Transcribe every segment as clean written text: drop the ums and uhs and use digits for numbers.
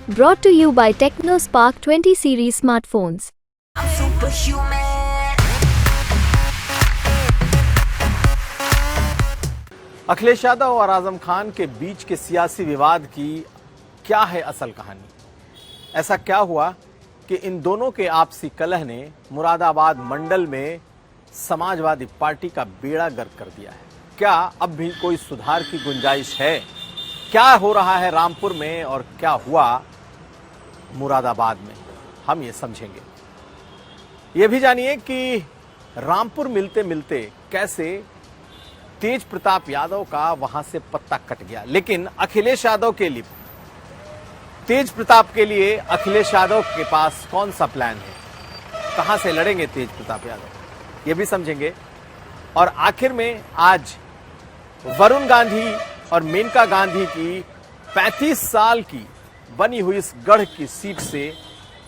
Brought to you by TechnoSpark 20 series smartphones. I'm superhuman. Akhilesh Yadav और आजम खान के बीच के सियासी विवाद की क्या है असल कहानी? ऐसा क्या हुआ कि इन दोनों के आपसी कलह ने मुरादाबाद मंडल में समाजवादी पार्टी का बेड़ा गर्क कर दिया है? क्या अब भी कोई सुधार की गुंजाइश है? क्या हो रहा है रामपुर में और क्या हुआ मुरादाबाद में, हम ये समझेंगे। ये भी जानिए कि रामपुर मिलते मिलते कैसे तेज प्रताप यादव का वहां से पत्ता कट गया। लेकिन अखिलेश यादव के लिए, तेज प्रताप के लिए अखिलेश यादव के पास कौन सा प्लान है? कहां से लड़ेंगे तेज प्रताप यादव, ये भी समझेंगे। और आखिर में आज वरुण गांधी और मेनका गांधी की 35 साल की बनी हुई इस गढ़ की सीट से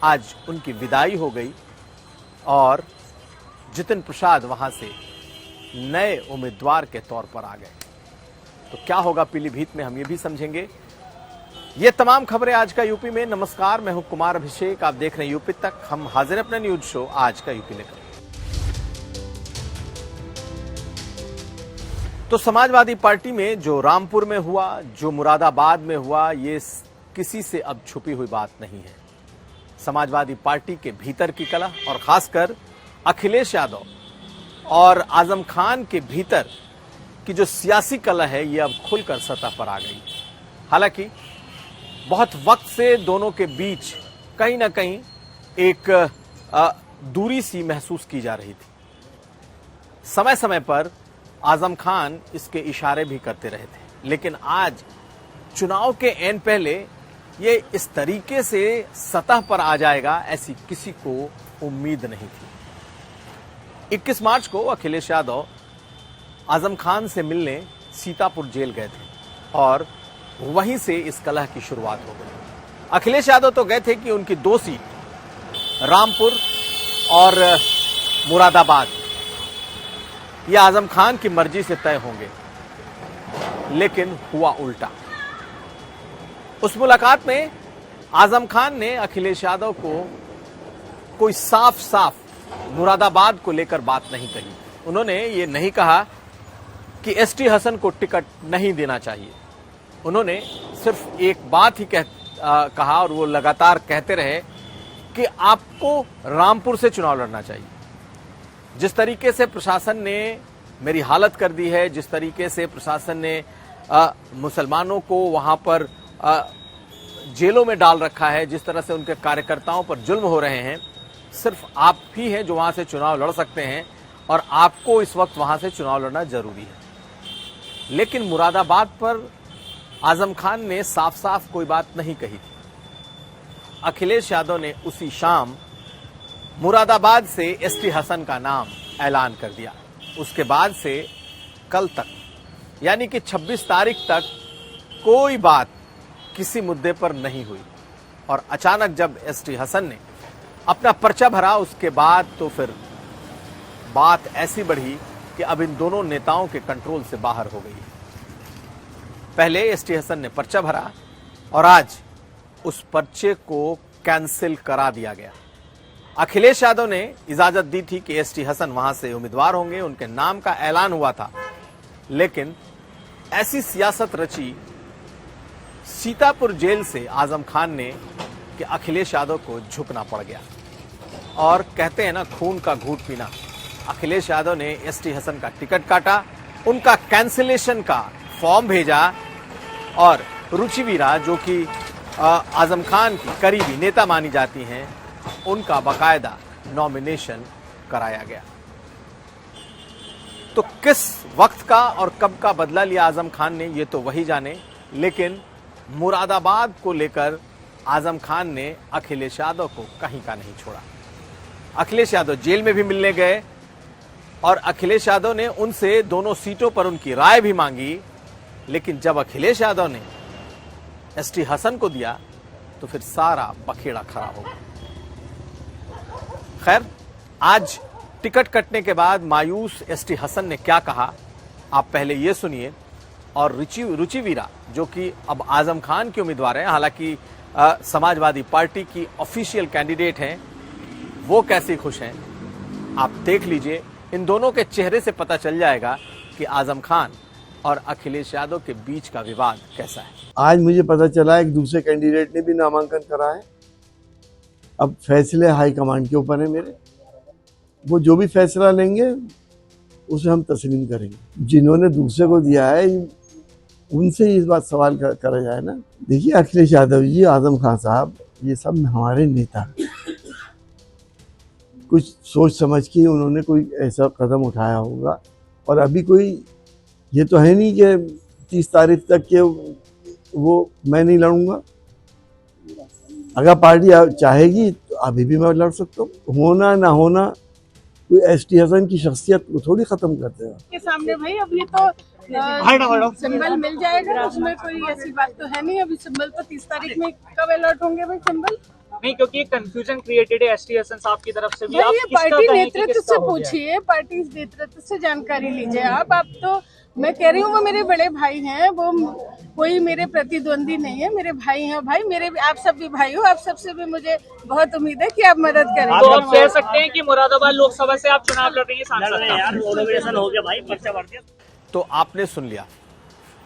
आज उनकी विदाई हो गई और जितिन प्रसाद वहां से नए उम्मीदवार के तौर पर आ गए। तो क्या होगा पीलीभीत में, हम ये भी समझेंगे। ये तमाम खबरें आज का यूपी में। नमस्कार, मैं हूं कुमार अभिषेक, आप देख रहे हैं यूपी तक। हम हाजिर अपने न्यूज शो आज का यूपी लेकर। तो समाजवादी पार्टी में जो रामपुर में हुआ, जो मुरादाबाद में हुआ, ये किसी से अब छुपी हुई बात नहीं है। समाजवादी पार्टी के भीतर की कलह और खासकर अखिलेश यादव और आजम खान के भीतर की जो सियासी कलह है, ये अब खुलकर सतह पर आ गई। हालांकि बहुत वक्त से दोनों के बीच कहीं ना कहीं एक दूरी सी महसूस की जा रही थी। समय समय पर आजम खान इसके इशारे भी करते रहे थे, लेकिन आज चुनाव के ऐन पहले ये इस तरीके से सतह पर आ जाएगा, ऐसी किसी को उम्मीद नहीं थी। 21 मार्च को अखिलेश यादव आजम खान से मिलने सीतापुर जेल गए थे और वहीं से इस कलह की शुरुआत हो गई। अखिलेश यादव तो गए थे कि उनकी 2 सीट रामपुर और मुरादाबाद ये आजम खान की मर्जी से तय होंगे, लेकिन हुआ उल्टा। उस मुलाकात में आजम खान ने अखिलेश यादव को कोई साफ साफ मुरादाबाद को लेकर बात नहीं कही। उन्होंने ये नहीं कहा कि एसटी हसन को टिकट नहीं देना चाहिए। उन्होंने सिर्फ एक बात ही कहा और वो लगातार कहते रहे कि आपको रामपुर से चुनाव लड़ना चाहिए। जिस तरीके से प्रशासन ने मेरी हालत कर दी है, जिस तरीके से प्रशासन ने मुसलमानों को वहां पर जेलों में डाल रखा है, जिस तरह से उनके कार्यकर्ताओं पर जुल्म हो रहे हैं, सिर्फ आप ही हैं जो वहां से चुनाव लड़ सकते हैं और आपको इस वक्त वहां से चुनाव लड़ना जरूरी है। लेकिन मुरादाबाद पर आजम खान ने साफ साफ कोई बात नहीं कही थी। अखिलेश यादव ने उसी शाम मुरादाबाद से एसटी हसन का नाम ऐलान कर दिया। उसके बाद से कल तक, यानी कि 26 तारीख तक कोई बात किसी मुद्दे पर नहीं हुई। और अचानक जब एसटी हसन ने अपना पर्चा भरा, उसके बाद तो फिर बात ऐसी बढ़ी कि अब इन दोनों नेताओं के कंट्रोल से बाहर हो गई। पहले एसटी हसन ने पर्चा भरा और आज उस पर्चे को कैंसिल करा दिया गया। अखिलेश यादव ने इजाजत दी थी कि एसटी हसन वहां से उम्मीदवार होंगे, उनके नाम का ऐलान हुआ था। लेकिन ऐसी सियासत रची सीतापुर जेल से आजम खान ने कि अखिलेश यादव को झुकना पड़ गया। और कहते हैं ना, खून का घूंट पीना। अखिलेश यादव ने एसटी हसन का टिकट काटा, उनका कैंसिलेशन का फॉर्म भेजा और रुचि वीरा, जो कि आजम खान की करीबी नेता मानी जाती हैं, उनका बाकायदा नॉमिनेशन कराया गया। तो किस वक्त का और कब का बदला लिया आजम खान ने, ये तो वही जाने। लेकिन मुरादाबाद को लेकर आजम खान ने अखिलेश यादव को कहीं का नहीं छोड़ा। अखिलेश यादव जेल में भी मिलने गए और अखिलेश यादव ने उनसे दोनों सीटों पर उनकी राय भी मांगी। लेकिन जब अखिलेश यादव ने एसटी हसन को दिया तो फिर सारा बखेड़ा खड़ा हो गया। खैर, आज टिकट कटने के बाद मायूस एसटी हसन ने क्या कहा, आप पहले ये सुनिए और रुचिवीरा जो कि अब आजम खान के उम्मीदवार हैं, हालांकि समाजवादी पार्टी की ऑफिशियल कैंडिडेट हैं, वो कैसे खुश हैं आप देख लीजिए। इन दोनों के चेहरे से पता चल जाएगा कि आजम खान और अखिलेश यादव के बीच का विवाद कैसा है। आज मुझे पता चला एक दूसरे कैंडिडेट ने भी नामांकन करा है। अब फैसले हाईकमांड के ऊपर है मेरे, वो जो भी फैसला लेंगे उसे हम तस्लीम करेंगे। जिन्होंने दूसरे को दिया है उनसे इस बात सवाल करा जाए ना। देखिए अखिलेश यादव जी, आजम खान साहब, ये सब हमारे नेता, कुछ सोच समझ के उन्होंने कोई ऐसा कदम उठाया होगा। और अभी कोई ये तो है नहीं कि 30 तारीख तक के वो मैं नहीं लड़ूंगा। अगर पार्टी चाहेगी तो अभी भी मैं लड़ सकता हूँ। होना ना होना कोई एसटी हसन की शख्सियत को थोड़ी खत्म करते हैं के सामने भाई। अब ये तो सिंबल मिल जाएगा, उसमें कोई ऐसी बात तो है नहीं। अभी सिंबल तो 30 तारीख में कब अलर्ट होंगे भाई सिंबल? नहीं, क्योंकि कंफ्यूजन क्रिएटेड है एसटी हसन साहब की तरफ से भी। आप ये पार्टी नेतृत्व से पूछिए, पार्टी नेतृत्व से जानकारी लीजिए आप तो मैं कह रही हूँ वो मेरे बड़े भाई हैं, वो कोई मेरे प्रतिद्वंदी नहीं है, मेरे भाई हैं। भाई मेरे भी, आप सब भी भाई हो, आप सबसे भी मुझे बहुत उम्मीद है कि आप मदद करेंगे। तो आप कह सकते हैं कि मुरादाबाद लोकसभा से आप चुनाव लड़ रही हैं सांसद हो गया भाई, पर्चा बढ़ गया। तो आपने सुन लिया,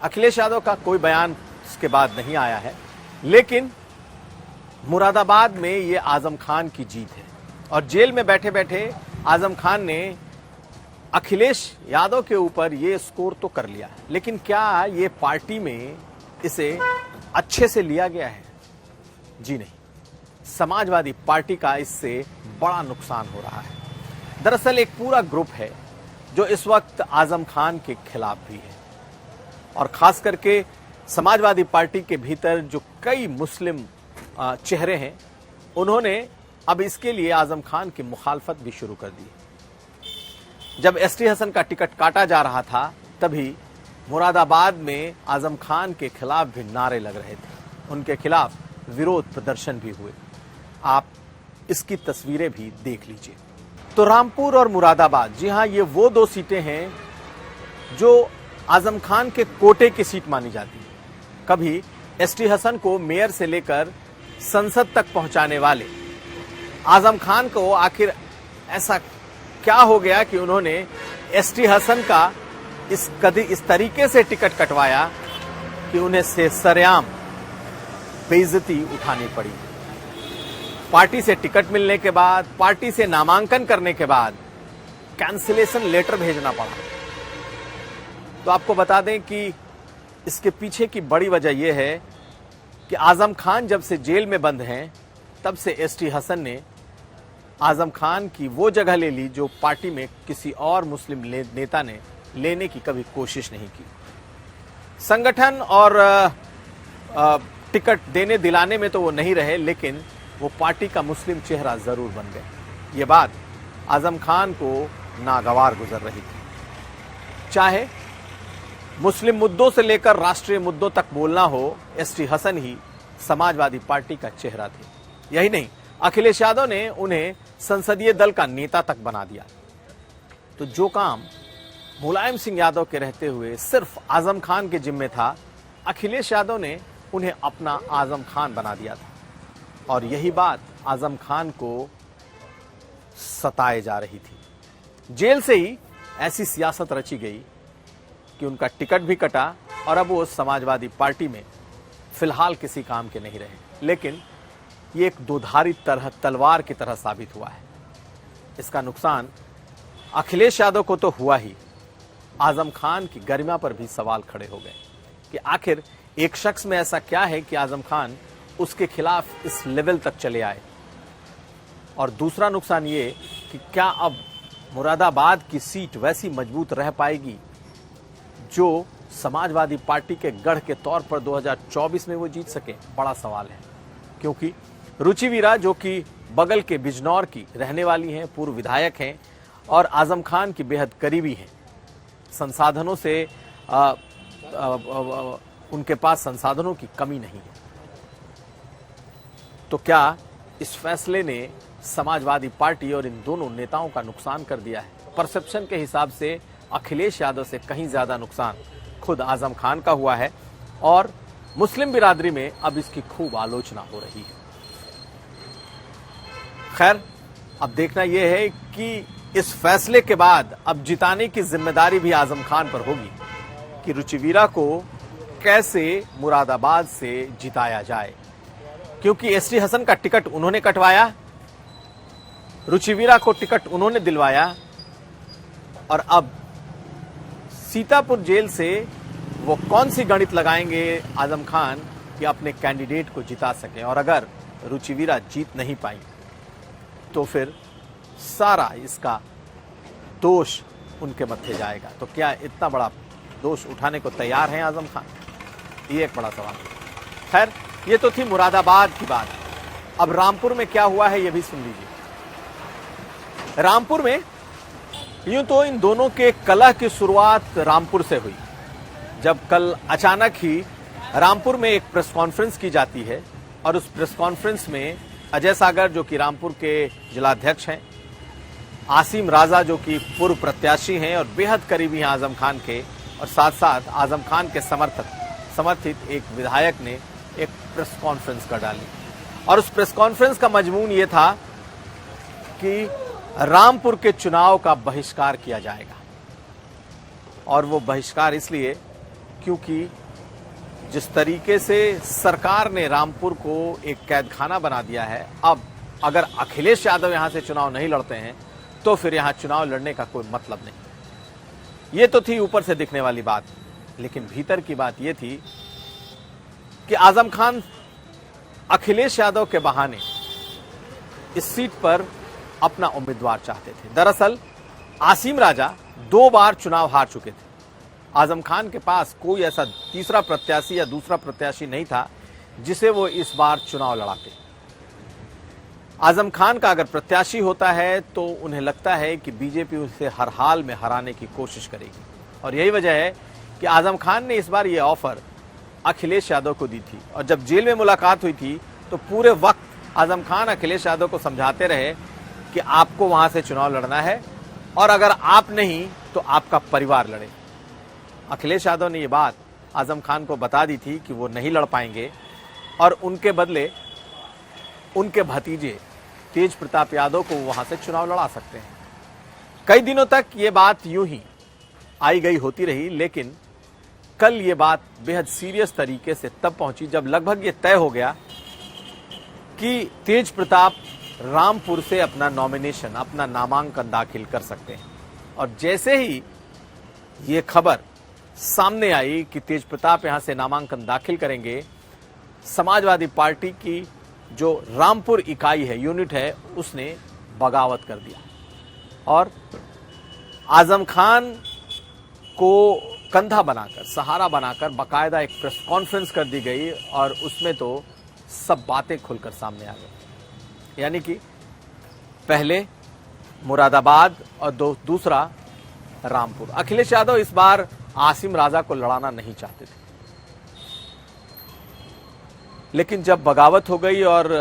अखिलेश यादव का कोई बयान इसके बाद नहीं आया है, लेकिन मुरादाबाद में ये आजम खान की जीत है। और जेल में बैठे बैठे आजम खान ने अखिलेश यादव के ऊपर ये स्कोर तो कर लिया है, लेकिन क्या ये पार्टी में इसे अच्छे से लिया गया है? जी नहीं, समाजवादी पार्टी का इससे बड़ा नुकसान हो रहा है। दरअसल एक पूरा ग्रुप है जो इस वक्त आजम खान के खिलाफ भी है, और खास करके समाजवादी पार्टी के भीतर जो कई मुस्लिम चेहरे हैं, उन्होंने अब इसके लिए आजम खान की मुखालफत भी शुरू कर दी। जब एसटी हसन का टिकट काटा जा रहा था, तभी मुरादाबाद में आजम खान के खिलाफ भी नारे लग रहे थे, उनके खिलाफ विरोध प्रदर्शन भी हुए। आप इसकी तस्वीरें भी देख लीजिए। तो रामपुर और मुरादाबाद, जी हां, ये वो दो सीटें हैं जो आजम खान के कोटे की सीट मानी जाती है। कभी एसटी हसन को मेयर से लेकर संसद तक पहुंचाने वाले आजम खान को आखिर ऐसा क्या हो गया कि उन्होंने एसटी हसन का इस तरीके से टिकट कटवाया कि उन्हें से सरेआम बेइज्जती उठानी पड़ी। पार्टी से टिकट मिलने के बाद, पार्टी से नामांकन करने के बाद कैंसिलेशन लेटर भेजना पड़ा। तो आपको बता दें कि इसके पीछे की बड़ी वजह यह है कि आजम खान जब से जेल में बंद हैं, तब से एसटी हसन ने आजम खान की वो जगह ले ली जो पार्टी में किसी और मुस्लिम नेता ने लेने की कभी कोशिश नहीं की। संगठन और टिकट देने दिलाने में तो वो नहीं रहे, लेकिन वो पार्टी का मुस्लिम चेहरा जरूर बन गए। ये बात आजम खान को नागवार गुजर रही थी। चाहे मुस्लिम मुद्दों से लेकर राष्ट्रीय मुद्दों तक बोलना हो, एसटी हसन ही समाजवादी पार्टी का चेहरा थे। यही नहीं, अखिलेश यादव ने उन्हें संसदीय दल का नेता तक बना दिया। तो जो काम मुलायम सिंह यादव के रहते हुए सिर्फ आजम खान के जिम्मे था, अखिलेश यादव ने उन्हें अपना आजम खान बना दिया था। और यही बात आजम खान को सताए जा रही थी। जेल से ही ऐसी सियासत रची गई कि उनका टिकट भी कटा और अब वो समाजवादी पार्टी में फिलहाल किसी काम के नहीं रहे। लेकिन ये एक दोधारी तलवार की तरह साबित हुआ है। इसका नुकसान अखिलेश यादव को तो हुआ ही, आजम खान की गरिमा पर भी सवाल खड़े हो गए कि आखिर एक शख्स में ऐसा क्या है कि आजम खान उसके खिलाफ इस लेवल तक चले आए। और दूसरा नुकसान ये कि क्या अब मुरादाबाद की सीट वैसी मजबूत रह पाएगी जो समाजवादी पार्टी के गढ़ के तौर पर 2024 में वो जीत सके? बड़ा सवाल है, क्योंकि रुचिवीरा जो कि बगल के बिजनौर की रहने वाली हैं, पूर्व विधायक हैं और आजम खान की बेहद करीबी हैं, संसाधनों से उनके पास संसाधनों की कमी नहीं है। तो क्या इस फैसले ने समाजवादी पार्टी और इन दोनों नेताओं का नुकसान कर दिया है? परसेप्शन के हिसाब से अखिलेश यादव से कहीं ज्यादा नुकसान खुद आजम खान का हुआ है और मुस्लिम बिरादरी में अब इसकी खूब आलोचना हो रही है। खैर, अब देखना यह है कि इस फैसले के बाद अब जिताने की जिम्मेदारी भी आजम खान पर होगी कि रुचिवीरा को कैसे मुरादाबाद से जिताया जाए, क्योंकि एसटी हसन का टिकट उन्होंने कटवाया, रुचिवीरा को टिकट उन्होंने दिलवाया और अब सीतापुर जेल से वो कौन सी गणित लगाएंगे आजम खान कि अपने कैंडिडेट को जिता सकें। और अगर रुचिवीरा जीत नहीं पाई तो फिर सारा इसका दोष उनके मत्थे जाएगा। तो क्या इतना बड़ा दोष उठाने को तैयार हैं आजम खान? ये एक बड़ा सवाल है। खैर, ये तो थी मुरादाबाद की बात। अब रामपुर में क्या हुआ है ये भी सुन लीजिए। रामपुर में यूं तो इन दोनों के कलह की शुरुआत रामपुर से हुई, जब कल अचानक ही रामपुर में एक प्रेस कॉन्फ्रेंस की जाती है और उस प्रेस कॉन्फ्रेंस में अजय सागर जो कि रामपुर के जिलाध्यक्ष हैं, आसिम राजा जो कि पूर्व प्रत्याशी हैं और बेहद करीबी हैं आजम खान के, और साथ साथ आजम खान के समर्थित एक विधायक ने एक प्रेस कॉन्फ्रेंस कर डाली। और उस प्रेस कॉन्फ्रेंस का मजमून ये था कि रामपुर के चुनाव का बहिष्कार किया जाएगा। और वो बहिष्कार इसलिए क्योंकि जिस तरीके से सरकार ने रामपुर को एक कैदखाना बना दिया है, अब अगर अखिलेश यादव यहां से चुनाव नहीं लड़ते हैं तो फिर यहां चुनाव लड़ने का कोई मतलब नहीं। ये तो थी ऊपर से दिखने वाली बात, लेकिन भीतर की बात ये थी कि आजम खान अखिलेश यादव के बहाने इस सीट पर अपना उम्मीदवार चाहते थे। दरअसल आसिम राजा 2 बार चुनाव हार चुके थे। आजम खान के पास कोई ऐसा तीसरा प्रत्याशी या दूसरा प्रत्याशी नहीं था जिसे वो इस बार चुनाव लड़ाते। आजम खान का अगर प्रत्याशी होता है तो उन्हें लगता है कि बीजेपी उसे हर हाल में हराने की कोशिश करेगी, और यही वजह है कि आजम खान ने इस बार ये ऑफर अखिलेश यादव को दी थी। और जब जेल में मुलाकात हुई थी तो पूरे वक्त आजम खान अखिलेश यादव को समझाते रहे कि आपको वहां से चुनाव लड़ना है और अगर आप नहीं तो आपका परिवार लड़े। अखिलेश यादव ने ये बात आजम खान को बता दी थी कि वो नहीं लड़ पाएंगे और उनके बदले उनके भतीजे तेज प्रताप यादव को वहां से चुनाव लड़ा सकते हैं। कई दिनों तक ये बात यूं ही आई गई होती रही, लेकिन कल ये बात बेहद सीरियस तरीके से तब पहुंची जब लगभग ये तय हो गया कि तेज प्रताप रामपुर से अपना नॉमिनेशन, अपना नामांकन दाखिल कर सकते हैं। और जैसे ही ये खबर सामने आई कि तेज प्रताप यहां से नामांकन दाखिल करेंगे, समाजवादी पार्टी की जो रामपुर इकाई है, यूनिट है, उसने बगावत कर दिया और आजम खान को कंधा बनाकर, सहारा बनाकर बाकायदा एक प्रेस कॉन्फ्रेंस कर दी गई और उसमें तो सब बातें खुलकर सामने आ गई। यानी कि पहले मुरादाबाद और दूसरा रामपुर। अखिलेश यादव इस बार आसिम राजा को लड़ाना नहीं चाहते थे, लेकिन जब बगावत हो गई और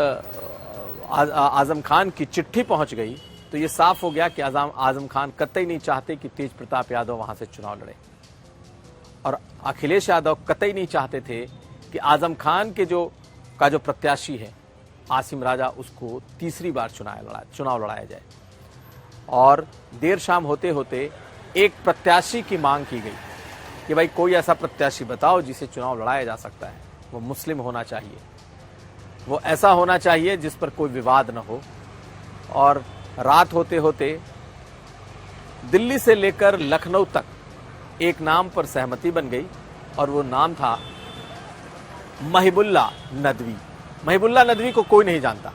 आजम खान की चिट्ठी पहुंच गई तो ये साफ हो गया कि आजम खान कतई नहीं चाहते कि तेज प्रताप यादव वहां से चुनाव लड़े, और अखिलेश यादव कतई नहीं चाहते थे कि आजम खान के जो प्रत्याशी है आसिम राजा, उसको तीसरी बार चुनाव लड़ाया जाए। और देर शाम होते होते एक प्रत्याशी की मांग की गई कि भाई कोई ऐसा प्रत्याशी बताओ जिसे चुनाव लड़ाया जा सकता है। वो मुस्लिम होना चाहिए, वो ऐसा होना चाहिए जिस पर कोई विवाद न हो। और रात होते होते दिल्ली से लेकर लखनऊ तक एक नाम पर सहमति बन गई और वो नाम था महिबुल्ला नदवी। महिबुल्ला नदवी को कोई नहीं जानता।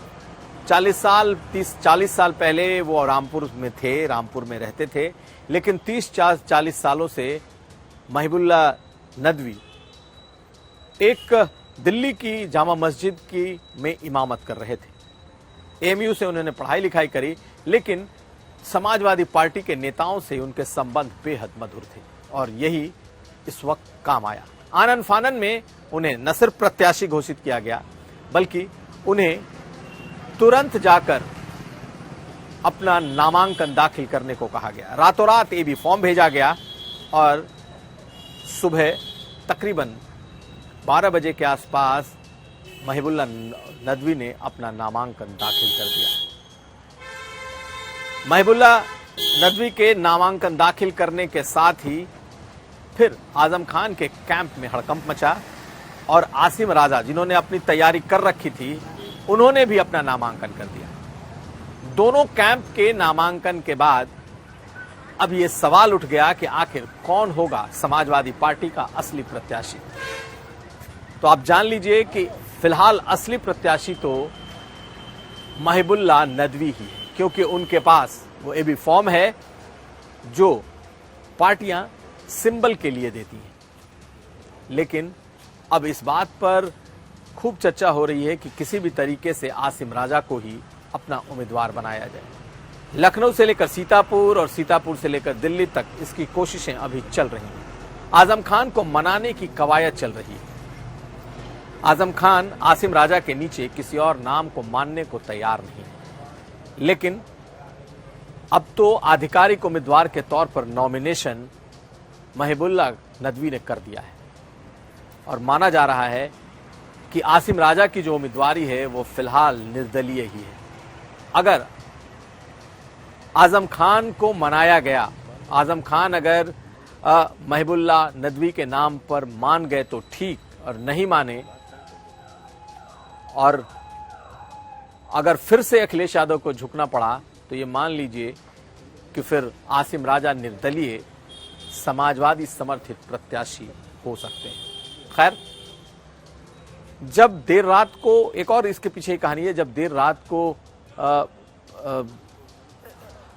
40 साल पहले वो रामपुर में थे, रामपुर में रहते थे, लेकिन 30-40 सालों से महिबुल्ला नदवी एक दिल्ली की जामा मस्जिद की में इमामत कर रहे थे। एमयू से उन्होंने पढ़ाई लिखाई करी, लेकिन समाजवादी पार्टी के नेताओं से उनके संबंध बेहद मधुर थे और यही इस वक्त काम आया। आनन फानन में उन्हें न सिर्फ प्रत्याशी घोषित किया गया, बल्कि उन्हें तुरंत जाकर अपना नामांकन दाखिल करने को कहा गया। रातों रात एबी फॉर्म भेजा गया और सुबह तकरीबन 12 बजे के आसपास महिबुल्ला नदवी ने अपना नामांकन दाखिल कर दिया। महिबुल्ला नदवी के नामांकन दाखिल करने के साथ ही फिर आजम खान के कैंप में हड़कंप मचा और आसिम राजा, जिन्होंने अपनी तैयारी कर रखी थी, उन्होंने भी अपना नामांकन कर दिया। दोनों कैंप के नामांकन के बाद अब यह सवाल उठ गया कि आखिर कौन होगा समाजवादी पार्टी का असली प्रत्याशी। तो आप जान लीजिए कि फिलहाल असली प्रत्याशी तो महिबुल्ला नदवी ही है, क्योंकि उनके पास वो एबी फॉर्म है जो पार्टियां सिंबल के लिए देती हैं। लेकिन अब इस बात पर खूब चर्चा हो रही है कि किसी भी तरीके से आसिम राजा को ही अपना उम्मीदवार बनाया जाए। लखनऊ से लेकर सीतापुर और सीतापुर से लेकर दिल्ली तक इसकी कोशिशें अभी चल रही हैं। आजम खान को मनाने की कवायद चल रही है। आजम खान आसिम राजा के नीचे किसी और नाम को मानने को तैयार नहीं है। लेकिन अब तो आधिकारिक उम्मीदवार के तौर पर नॉमिनेशन महिबुल्ला नदवी ने कर दिया है और माना जा रहा है कि आसिम राजा की जो उम्मीदवारी है वो फिलहाल निर्दलीय ही है। अगर आजम खान को मनाया गया, आजम खान अगर महिबुल्ला नदवी के नाम पर मान गए तो ठीक, और नहीं माने और अगर फिर से अखिलेश यादव को झुकना पड़ा तो ये मान लीजिए कि फिर आसिम राजा निर्दलीय समाजवादी समर्थित प्रत्याशी हो सकते हैं। खैर, जब देर रात को, एक और इसके पीछे ही कहानी है, जब देर रात को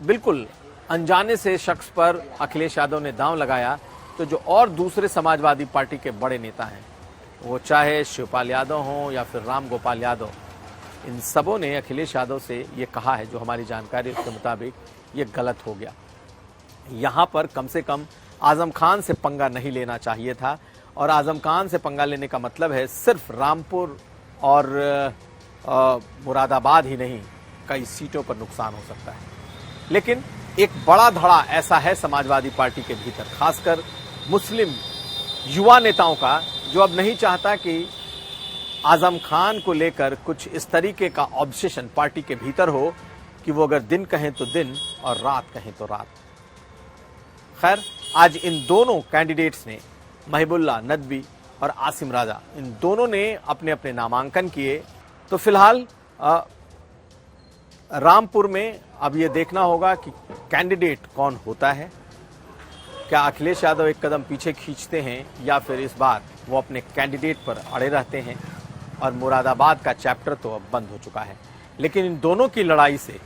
बिल्कुल अनजाने से शख्स पर अखिलेश यादव ने दांव लगाया, तो जो और दूसरे समाजवादी पार्टी के बड़े नेता हैं, वो चाहे शिवपाल यादव हों या फिर राम गोपाल यादव, इन सबों ने अखिलेश यादव से ये कहा है, जो हमारी जानकारी के मुताबिक ये गलत हो गया। यहाँ पर कम से कम आजम खान से पंगा नहीं लेना चाहिए था, और आजम खान से पंगा लेने का मतलब है सिर्फ रामपुर और मुरादाबाद ही नहीं, कई सीटों पर नुकसान हो सकता है। लेकिन एक बड़ा धड़ा ऐसा है समाजवादी पार्टी के भीतर, खासकर मुस्लिम युवा नेताओं का, जो अब नहीं चाहता कि आजम खान को लेकर कुछ इस तरीके का ऑब्सेशन पार्टी के भीतर हो कि वो अगर दिन कहें तो दिन और रात कहें तो रात। खैर, आज इन दोनों कैंडिडेट्स ने, महिबुल्ला नदवी और आसिम राजा, इन दोनों ने अपने अपने नामांकन किए। तो फिलहाल रामपुर में अब ये देखना होगा कि कैंडिडेट कौन होता है। क्या अखिलेश यादव एक कदम पीछे खींचते हैं या फिर इस बार वो अपने कैंडिडेट पर अड़े रहते हैं, और मुरादाबाद का चैप्टर तो अब बंद हो चुका है। लेकिन इन दोनों की लड़ाई से,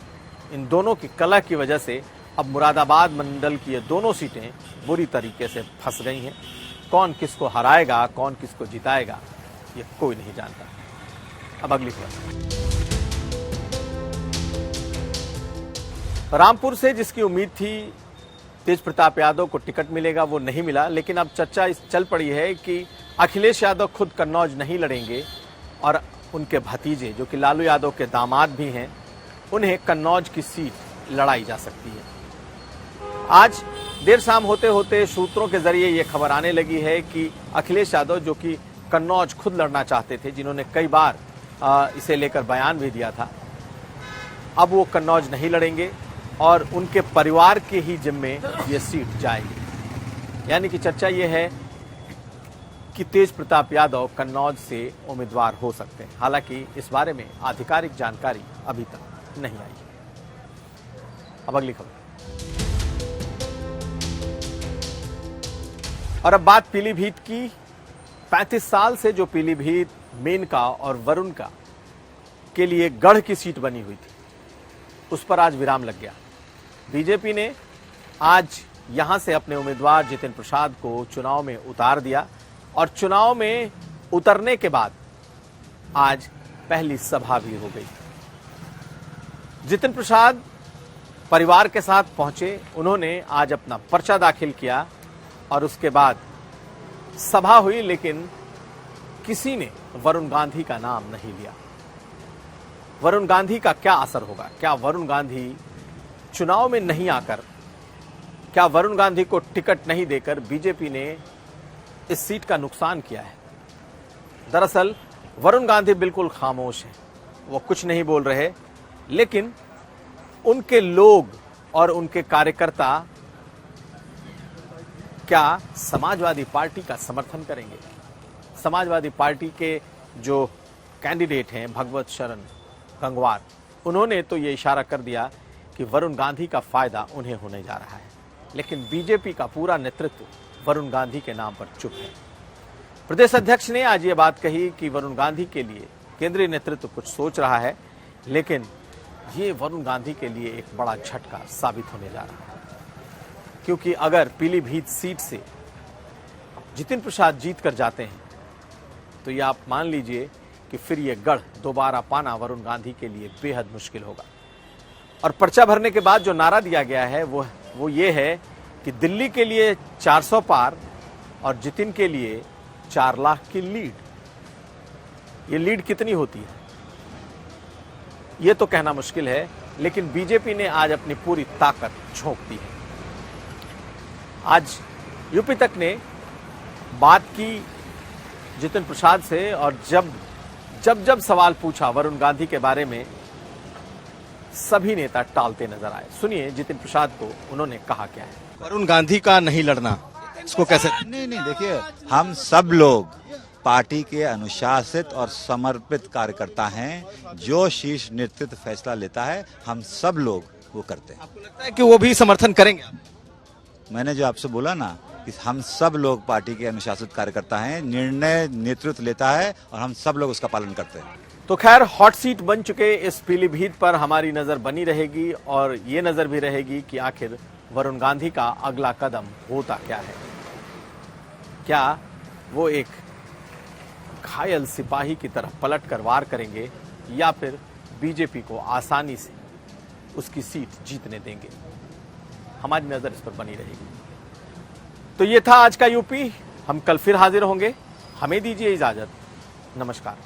इन दोनों की कलह की वजह से अब मुरादाबाद मंडल की ये दोनों सीटें बुरी तरीके से फंस गई हैं। कौन किसको हराएगा, कौन किसको जिताएगा, ये कोई नहीं जानता। अब अगली खबर, रामपुर से जिसकी उम्मीद थी तेज प्रताप यादव को टिकट मिलेगा, वो नहीं मिला। लेकिन अब चर्चा इस चल पड़ी है कि अखिलेश यादव खुद कन्नौज नहीं लड़ेंगे और उनके भतीजे, जो कि लालू यादव के दामाद भी हैं, उन्हें कन्नौज की सीट लड़ाई जा सकती है। आज देर शाम होते होते सूत्रों के जरिए ये खबर आने लगी है कि अखिलेश यादव, जो कि कन्नौज खुद लड़ना चाहते थे, जिन्होंने कई बार इसे लेकर बयान भी दिया था, अब वो कन्नौज नहीं लड़ेंगे और उनके परिवार के ही जिम्मे ये सीट जाएगी। यानी कि चर्चा ये है कि तेज प्रताप यादव कन्नौज से उम्मीदवार हो सकते हैं। हालांकि इस बारे में आधिकारिक जानकारी अभी तक नहीं आई है। अब अगली खबर, और अब बात पीलीभीत की। 35 साल से जो पीलीभीत मेनका और वरुण का के लिए गढ़ की सीट बनी हुई थी, उस पर आज विराम लग गया। बीजेपी ने आज यहां से अपने उम्मीदवार जितिन प्रसाद को चुनाव में उतार दिया, और चुनाव में उतरने के बाद आज पहली सभा भी हो गई। जितिन प्रसाद परिवार के साथ पहुंचे, उन्होंने आज अपना पर्चा दाखिल किया और उसके बाद सभा हुई, लेकिन किसी ने वरुण गांधी का नाम नहीं लिया। वरुण गांधी का क्या असर होगा? क्या वरुण गांधी चुनाव में नहीं आकर, क्या वरुण गांधी को टिकट नहीं देकर बीजेपी ने इस सीट का नुकसान किया है। दरअसल वरुण गांधी बिल्कुल खामोश हैं, वो कुछ नहीं बोल रहे, लेकिन उनके लोग और उनके कार्यकर्ता क्या समाजवादी पार्टी का समर्थन करेंगे? समाजवादी पार्टी के जो कैंडिडेट हैं भगवत शरण गंगवार, उन्होंने तो ये इशारा कर दिया कि वरुण गांधी का फायदा उन्हें होने जा रहा है, लेकिन बीजेपी का पूरा नेतृत्व वरुण गांधी के नाम पर चुप है। प्रदेश अध्यक्ष ने आज ये बात कही कि वरुण गांधी के लिए केंद्रीय नेतृत्व कुछ सोच रहा है, लेकिन ये वरुण गांधी के लिए एक बड़ा झटका साबित होने जा रहा है, क्योंकि अगर पीलीभीत सीट से जितिन प्रसाद जीत कर जाते हैं तो ये आप मान लीजिए कि फिर ये गढ़ दोबारा पाना वरुण गांधी के लिए बेहद मुश्किल होगा। और पर्चा भरने के बाद जो नारा दिया गया है वो ये है कि दिल्ली के लिए 400 पार और जितिन के लिए 4 लाख की लीड। ये लीड कितनी होती है ये तो कहना मुश्किल है, लेकिन बीजेपी ने आज अपनी पूरी ताकत झोंक दी है। आज यूपी तक ने बात की जितिन प्रसाद से, और जब सवाल पूछा वरुण गांधी के बारे में, सभी नेता टालते नजर आए। सुनिए जितिन प्रसाद को उन्होंने कहा क्या है। वरुण गांधी का नहीं लड़ना, इसको कैसे? नहीं देखिए, हम सब लोग पार्टी के अनुशासित और समर्पित कार्यकर्ता हैं। जो शीर्ष नेतृत्व फैसला लेता है हम सब लोग वो करते हैं। आपको लगता है कि वो भी समर्थन करेंगे? मैंने जो आपसे बोला ना कि हम सब लोग पार्टी के अनुशासित कार्यकर्ता हैं, निर्णय नेतृत्व लेता है और हम सब लोग उसका पालन करते हैं। तो खैर, हॉट सीट बन चुके इस पीलीभीत पर हमारी नजर बनी रहेगी, और ये नजर भी रहेगी कि आखिर वरुण गांधी का अगला कदम होता क्या है। क्या वो एक घायल सिपाही की तरह पलट कर वार करेंगे, या फिर बीजेपी को आसानी से उसकी सीट जीतने देंगे? हमारी नजर इस पर बनी रहेगी। तो ये था आज का यूपी। हम कल फिर हाजिर होंगे। हमें दीजिए इजाजत। नमस्कार।